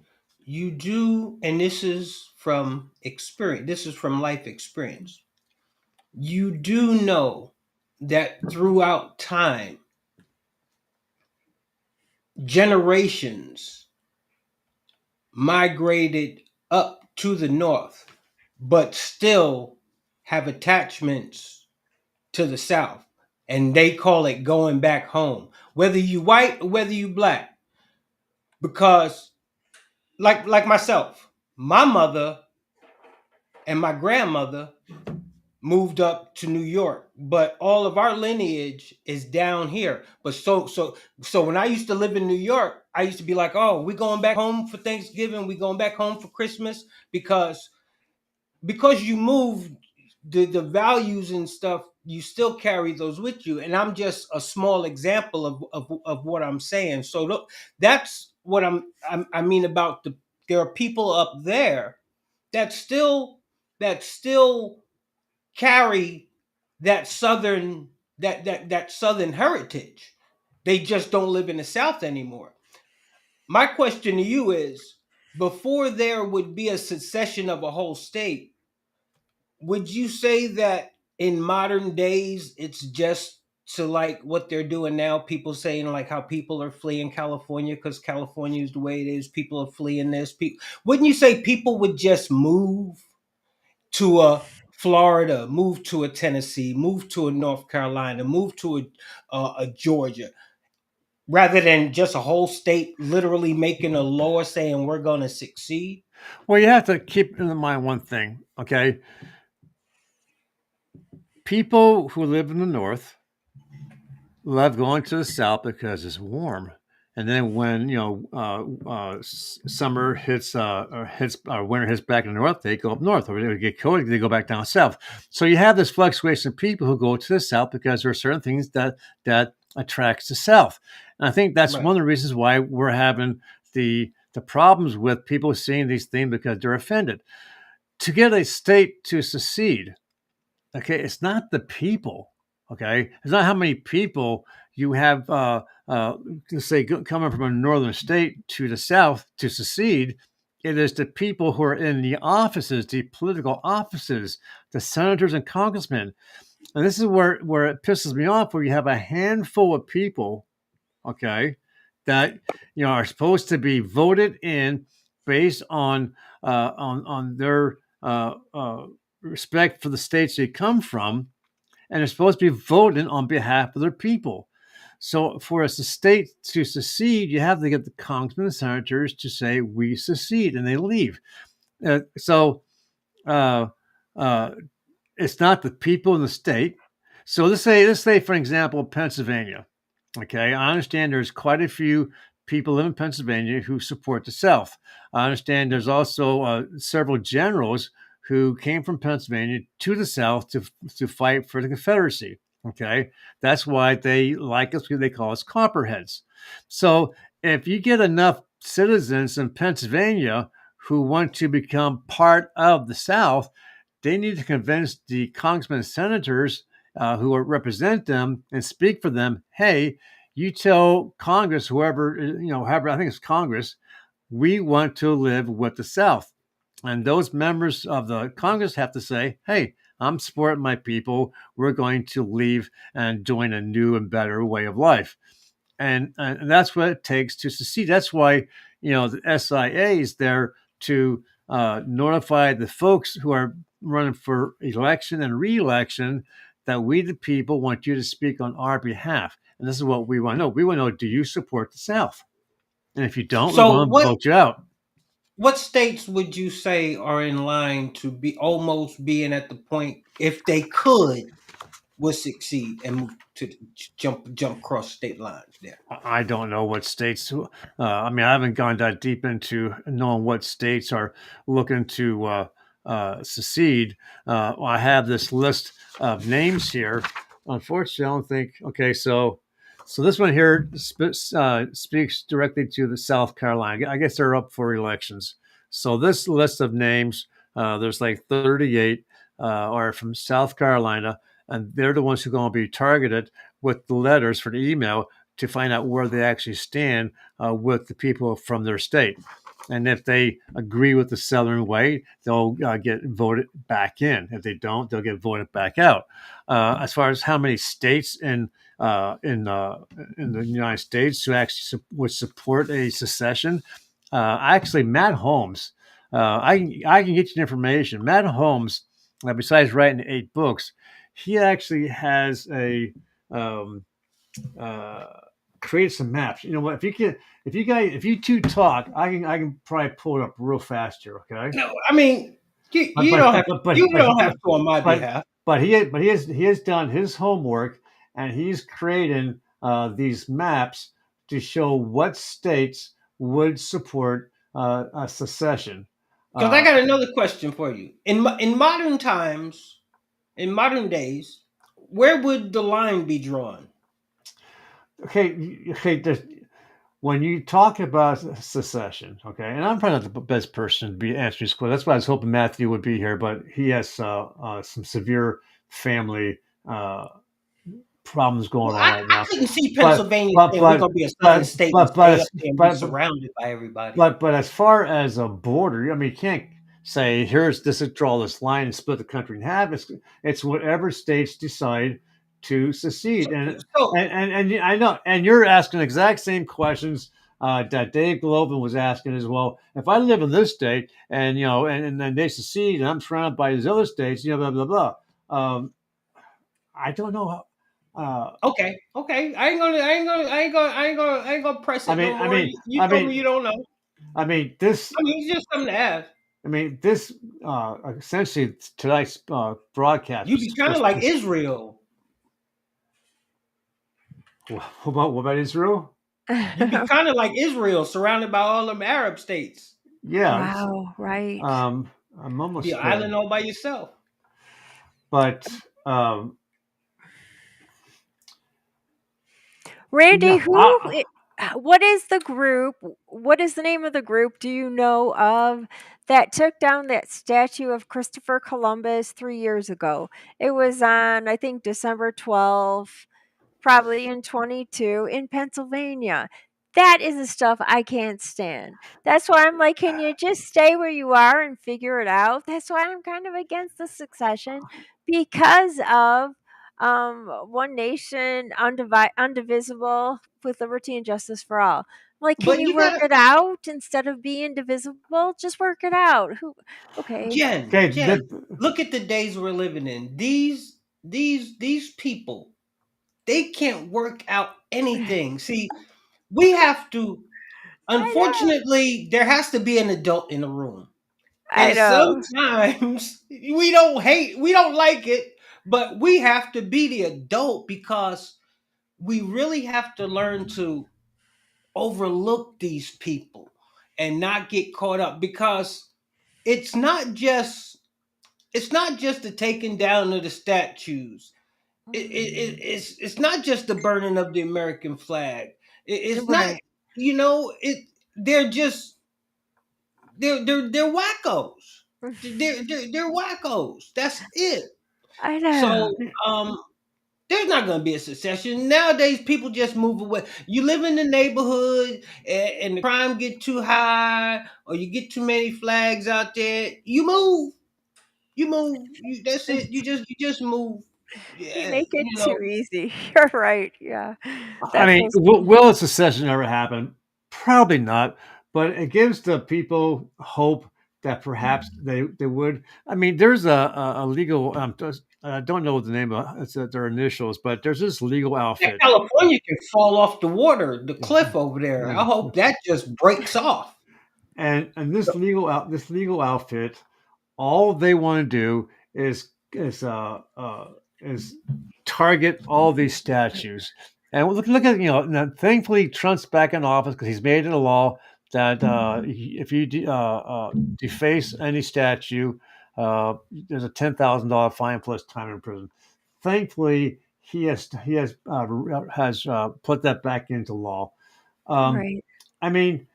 Speaker 4: You do, and this is from experience. This is from life experience. You do know that throughout time, generations migrated up to the north, but still have attachments to the south, and they call it going back home. Whether you white or whether you black, because like myself, my mother and my grandmother moved up to New York, but all of our lineage is down here. But so when I used to live in New York, I used to be like, "Oh, we going back home for Thanksgiving, we going back home for Christmas," because you moved, the values and stuff, you still carry those with you. And I'm just a small example of what I'm saying. So that's what I mean about there are people up there that still carry that southern heritage. They just don't live in the South anymore. My question to you is, before there would be a secession of a whole state, would you say that in modern days it's just to like what they're doing now, people saying like how people are fleeing California because California is the way it is, people are fleeing this, people, wouldn't you say people would just move to a Florida, move to a Tennessee, move to a North Carolina, move to a Georgia, rather than just a whole state literally making a law saying we're going to succeed?
Speaker 1: well, you have to keep in mind one thing, okay? People who live in the North love going to the South because it's warm. And then when summer hits or winter hits back in the north, they go up north, or they get cold, they go back down south. So you have this fluctuation of people who go to the south because there are certain things that attracts the south. And I think that's
Speaker 4: Right.
Speaker 1: one of the reasons why we're having the problems with people seeing these things because they're offended. To get a state to secede, okay, it's not the people. Okay, it's not how many people you have. Let's say coming from a northern state to the south to secede. It is the people who are in the offices, the political offices, the senators and congressmen. And this is where it pisses me off, where you have a handful of people, okay, that are supposed to be voted in based on their respect for the states they come from, and they're supposed to be voting on behalf of their people. So for us, the state to secede, you have to get the congressmen and senators to say we secede, and they leave. So uh, uh, it's not the people in the state. So let's say for example, Pennsylvania. Okay, I understand there's quite a few people live in Pennsylvania who support the South. I understand there's also several generals who came from Pennsylvania to the South to fight for the Confederacy. Okay, that's why they like us because they call us Copperheads. So if you get enough citizens in Pennsylvania who want to become part of the South, they need to convince the congressmen and senators who represent them and speak for them. Hey, you tell Congress, whoever however I think it's Congress, we want to live with the South, and those members of the Congress have to say, hey, I'm supporting my people. We're going to leave and join a new and better way of life. And that's what it takes to succeed. That's why the SIA is there to notify the folks who are running for election and re-election that we, the people, want you to speak on our behalf. And this is what we want to know. We want to know: do you support the South? And if you don't, we
Speaker 4: So
Speaker 1: want to vote you out.
Speaker 4: what states would you say are in line to be almost being at the point, if they could, would succeed and move to jump across state lines there?
Speaker 1: I don't know what states. I mean, I haven't gone that deep into knowing what states are looking to secede. I have this list of names here. Unfortunately, I don't think. Okay, so this one here speaks directly to the South Carolina. I guess they're up for elections. So this list of names, there's like 38, are from South Carolina, and they're the ones who are going to be targeted with the letters for the email to find out where they actually stand with the people from their state. And if they agree with the Southern way, they'll get voted back in. If they don't, they'll get voted back out. As far as how many states in the United States who actually would support a secession, actually, Matt Holmes, I can get you the information. Matt Holmes, besides writing 8 books, he actually has um, create some maps. You know what? If you two talk, I can probably pull it up real fast here. Okay.
Speaker 4: No, I mean, you don't have to on my behalf.
Speaker 1: But he has done his homework, and he's creating these maps to show what states would support a secession.
Speaker 4: Because I got another question for you. In modern times, in modern days, where would the line be drawn?
Speaker 1: Okay. When you talk about secession, okay, and I'm probably not the best person to be answering this question. That's why I was hoping Matthew would be here, but he has some severe family problems going on right now.
Speaker 4: I couldn't see Pennsylvania saying we're going to be a southern state and be surrounded by everybody.
Speaker 1: But as far as a border, I mean, you can't say draw this line and split the country in half. It's whatever states decide to secede, and I know, and you're asking the exact same questions that Dave Golovin was asking as well. If I live in this state, and and then they secede, and I'm surrounded by these other states, blah blah blah. I don't know how.
Speaker 4: Okay. I ain't gonna press it. You told me you don't know.
Speaker 1: I mean, this.
Speaker 4: I mean, it's just something to ask.
Speaker 1: I mean, this essentially tonight's broadcast.
Speaker 4: You'd be kind of like Israel.
Speaker 1: What about Israel?
Speaker 4: You'd be kind of like Israel, surrounded by all them Arab states.
Speaker 1: Yeah.
Speaker 3: Wow. Right.
Speaker 1: I'm almost
Speaker 4: the island all by yourself.
Speaker 1: But
Speaker 3: Randy, what is the group? What is the name of the group? Do you know of that took down that statue of Christopher Columbus 3 years ago? It was on, I think, December 12th, probably in 22 in Pennsylvania. That is the stuff I can't stand. That's why I'm like, can you just stay where you are and figure it out? That's why I'm kind of against the succession, because of one nation, undivisible, with liberty and justice for all. Like, can you work it out instead of being divisible? Just work it out. Okay.
Speaker 4: Jen, look at the days we're living in. These people, they can't work out anything. See, we have to. Unfortunately, there has to be an adult in the room. And sometimes we don't like it, but we have to be the adult, because we really have to learn to overlook these people and not get caught up, because it's not just the taking down of the statues. It's not just the burning of the American flag. It's not,
Speaker 3: Right.
Speaker 4: it they're just they're wackos. They're wackos. That's it.
Speaker 3: I know.
Speaker 4: So there's not going to be a succession nowadays. People just move away. You live in the neighborhood, and the crime get too high, or you get too many flags out there. You move. You move. That's it. You just move.
Speaker 3: You
Speaker 4: Yeah,
Speaker 3: make it too easy. You're right. Yeah.
Speaker 1: I
Speaker 3: That's
Speaker 1: mean,
Speaker 3: so
Speaker 1: will a secession ever happen? Probably not, but it gives the people hope that perhaps they would. I mean, there's a legal. I don't know what the name of it's their initials, but there's this legal
Speaker 4: yeah,
Speaker 1: outfit.
Speaker 4: California can fall off the cliff over there. I hope that just breaks off.
Speaker 1: And this legal outfit, all they want to do is uh, uh, is target all these statues. And look at now, thankfully Trump's back in office because he's made it a law that if you deface any statue, there's a $10,000 fine plus time in prison. Thankfully, he has put that back into law. Um,
Speaker 3: right.
Speaker 1: I mean,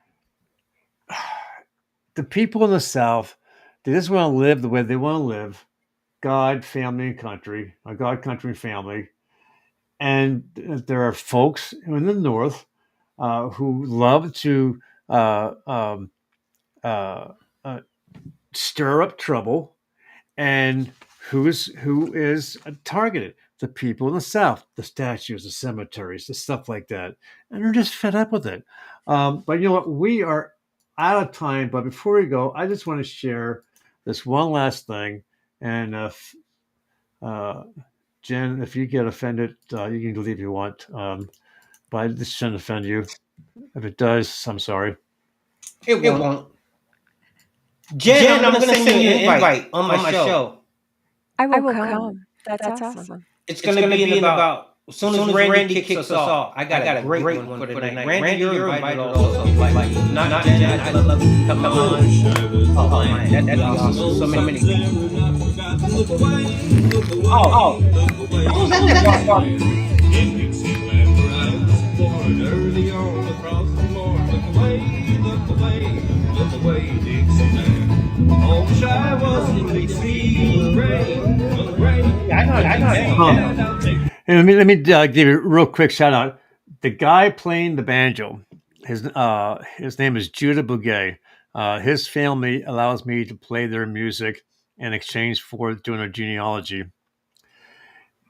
Speaker 1: the people in the South, they just want to live the way they want to live. God, family, and country. God, country, and family. And there are folks in the North who love to uh, um, uh, uh, stir up trouble, and who is targeted? The people in the South, the statues, the cemeteries, the stuff like that, and they're just fed up with it. But you know what? We are out of time. But before we go, I just want to share this one last thing. And uh, Jen, if you get offended, you can leave if you want. But this shouldn't offend you. If it does, I'm sorry.
Speaker 4: It won't. Jen, I'm going to send you an invite on my show.
Speaker 3: I will come. That's awesome.
Speaker 4: It's going to be in about, as soon as Randy kicks us off. I got a great one for tonight. Randy, you're invited also. Like, not Jen, I love you. Come on. Oh, man, that'd be awesome. So many people. Oh. Who's that part? I know.
Speaker 1: And let me give you a real quick shout out. The guy playing the banjo, his name is Judah Bouguet. His family allows me to play their music in exchange for doing a genealogy.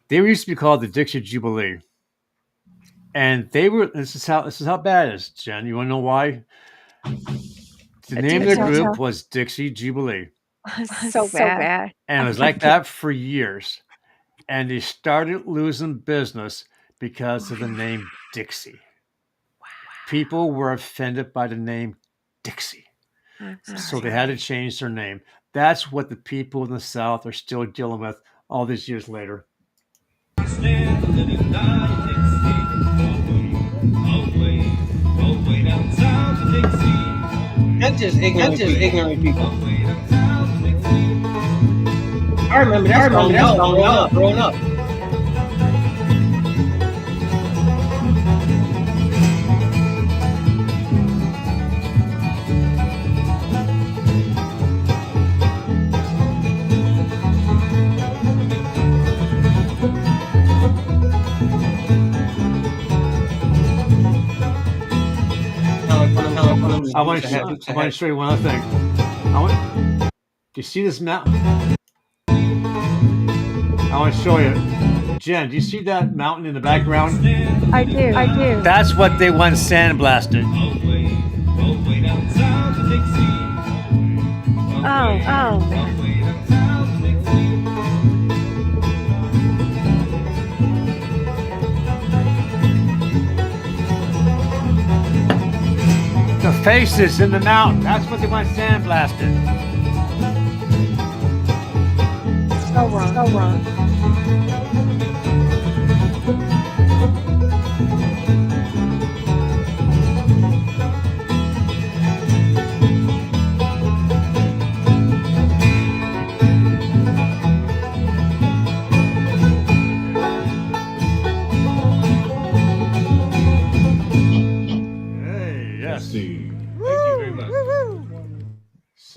Speaker 1: They used to be called the Dixie Jubilee, and they were. This is how bad it is, Jen. You want to know why? The name of the group was Dixie Jubilee,
Speaker 3: So bad.
Speaker 1: and it was like that for years. And they started losing business because of the name Dixie. People were offended by the name Dixie. So they had to change their name. That's what the people in the South are still dealing with all these years later.
Speaker 4: That's just ignorant people. I remember that song growing up.
Speaker 1: I want to show you one other thing. Do you see this mountain? I want to show you. Jen, do you see that mountain in the background?
Speaker 3: I do.
Speaker 1: That's what they once sandblasted.
Speaker 3: Oh.
Speaker 1: The faces in the mountain. That's what they once sandblasted.
Speaker 3: So wrong.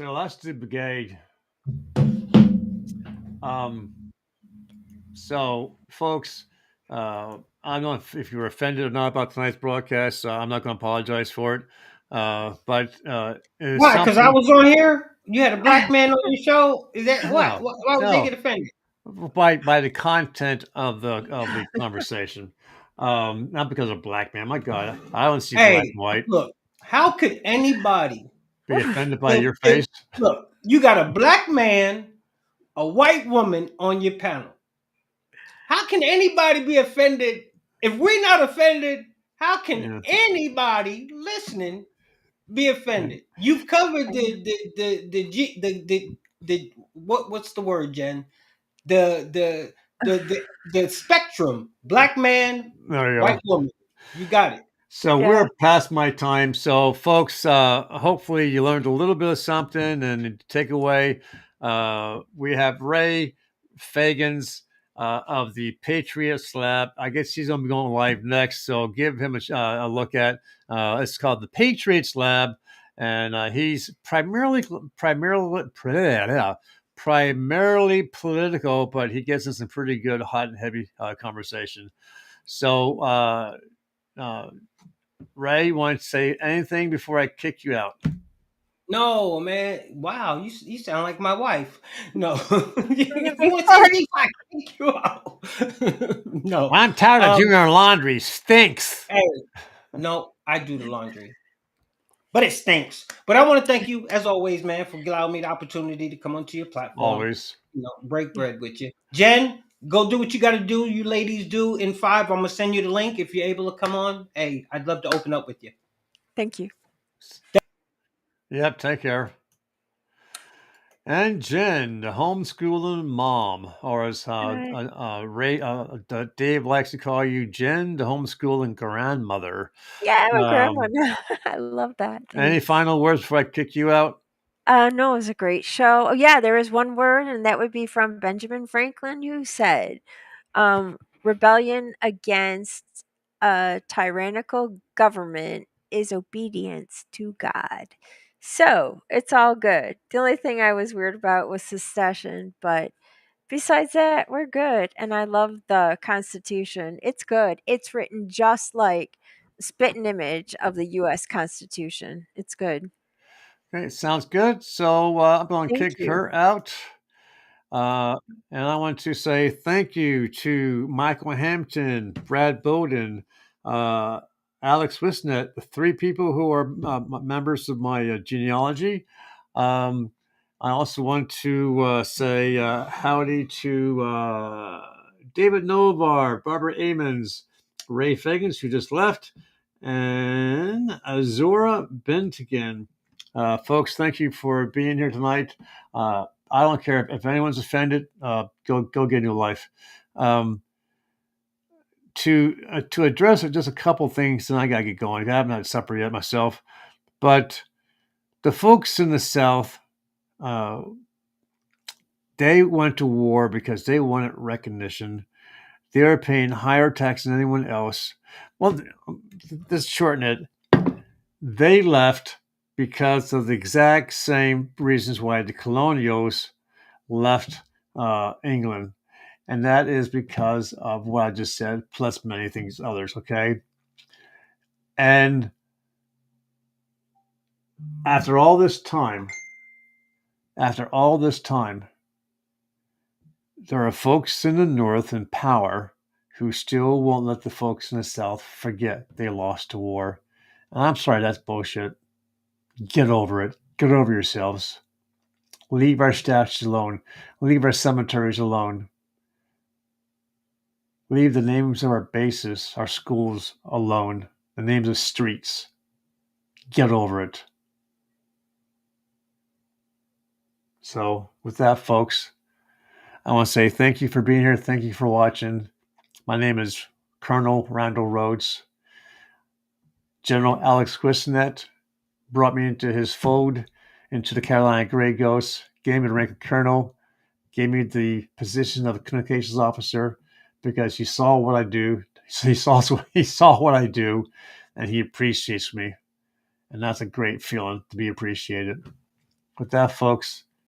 Speaker 1: So that's the brigade. So, folks, I don't know if you were offended or not about tonight's broadcast. I'm not going to apologize for it. But it is
Speaker 4: Why? Because I
Speaker 1: something.
Speaker 4: was on here. You had a black man on your show. Is that what?
Speaker 1: No,
Speaker 4: Why would they
Speaker 1: no,
Speaker 4: get offended?
Speaker 1: by the content of the conversation, not because of black man. My God, I don't see black
Speaker 4: Hey,
Speaker 1: and white.
Speaker 4: look. How could anybody?
Speaker 1: Be offended by
Speaker 4: If,
Speaker 1: your
Speaker 4: if
Speaker 1: face.
Speaker 4: look, you got a black man, a white woman on your panel. How can anybody be offended? If we're not offended, how can
Speaker 1: Yeah.
Speaker 4: anybody listening be offended? You've covered the what's the word, Jen? The spectrum. Black man,
Speaker 1: There you go.
Speaker 4: white woman. You got it.
Speaker 1: So
Speaker 3: Yeah.
Speaker 1: we're past my time. So, folks, hopefully you learned a little bit of something and to take away. We have Ray Fagans of the Patriots Lab. I guess he's going to be going live next. So give him a look at. It's called the Patriots Lab, and he's primarily political, but he gets in some pretty good hot and heavy conversation. So. Ray, you want to say anything before I kick you out?
Speaker 4: No, man. Wow, you sound like my wife. No. you want to say
Speaker 3: Before
Speaker 4: anything? I kick you out. No.
Speaker 1: I'm tired of
Speaker 4: Um,
Speaker 1: doing our laundry. Stinks.
Speaker 4: hey, no, I do the laundry. But it stinks. But I want to thank you, as always, man, for allowing me the opportunity to come onto your platform,
Speaker 1: Always.
Speaker 4: break bread with you. Jen, go do what you got to do. You ladies do in 5. I'm going to send you the link if you're able to come on. Hey, I'd love to open up with you.
Speaker 3: Thank you.
Speaker 1: Yep, take care. And Jen, the homeschooling mom, or as Ray, Dave likes to call you, Jen, the homeschooling grandmother.
Speaker 3: Yeah, my
Speaker 1: Um,
Speaker 3: grandma. I love that.
Speaker 1: any
Speaker 3: Thanks.
Speaker 1: final words before I kick you out?
Speaker 3: No, it was a great show. Oh, yeah, there is one word, and that would be from Benjamin Franklin, who said, rebellion against a tyrannical government is obedience to God. So it's all good. The only thing I was weird about was secession, but besides that, we're good. And I love the Constitution. It's good. It's written just like the spitting image of the U.S. Constitution. It's good.
Speaker 1: Okay, sounds good. So I'm going to
Speaker 3: Thank
Speaker 1: kick
Speaker 3: you.
Speaker 1: her out. Uh, and I want to say thank you to Michael Hampton, Brad Bowden, uh, Alex Wisnet, the 3 people who are members of my genealogy. I also want to say howdy to David Novar, Barbara Amons, Ray Fagans, who just left, and Azura Bentigan. Folks, thank you for being here tonight. I don't care if anyone's offended. Go get a new life. To address just a couple things, and I gotta get going. I haven't had supper yet myself, but the folks in the South, uh, they went to war because they wanted recognition. They were paying higher tax than anyone else. Well, let's shorten it. They left because of the exact same reasons why the colonials left England. And that is because of what I just said, plus many things others, okay? And after all this time, there are folks in the North in power who still won't let the folks in the South forget they lost the war. And I'm sorry, that's bullshit. Get over it. Get over yourselves. Leave our statues alone. Leave our cemeteries alone. Leave the names of our bases, our schools alone. The names of streets. Get over it. So, with that, folks, I want to say thank you for being here. Thank you for watching. My name is Colonel Randall Rhodes. General Alex Quisnet brought me into his fold, into the Carolina Grey Ghosts, gave me the rank of colonel, gave me the position of communications officer because he saw what I do. He saw what I do, and he appreciates me. And that's a great feeling to be appreciated. With that, folks,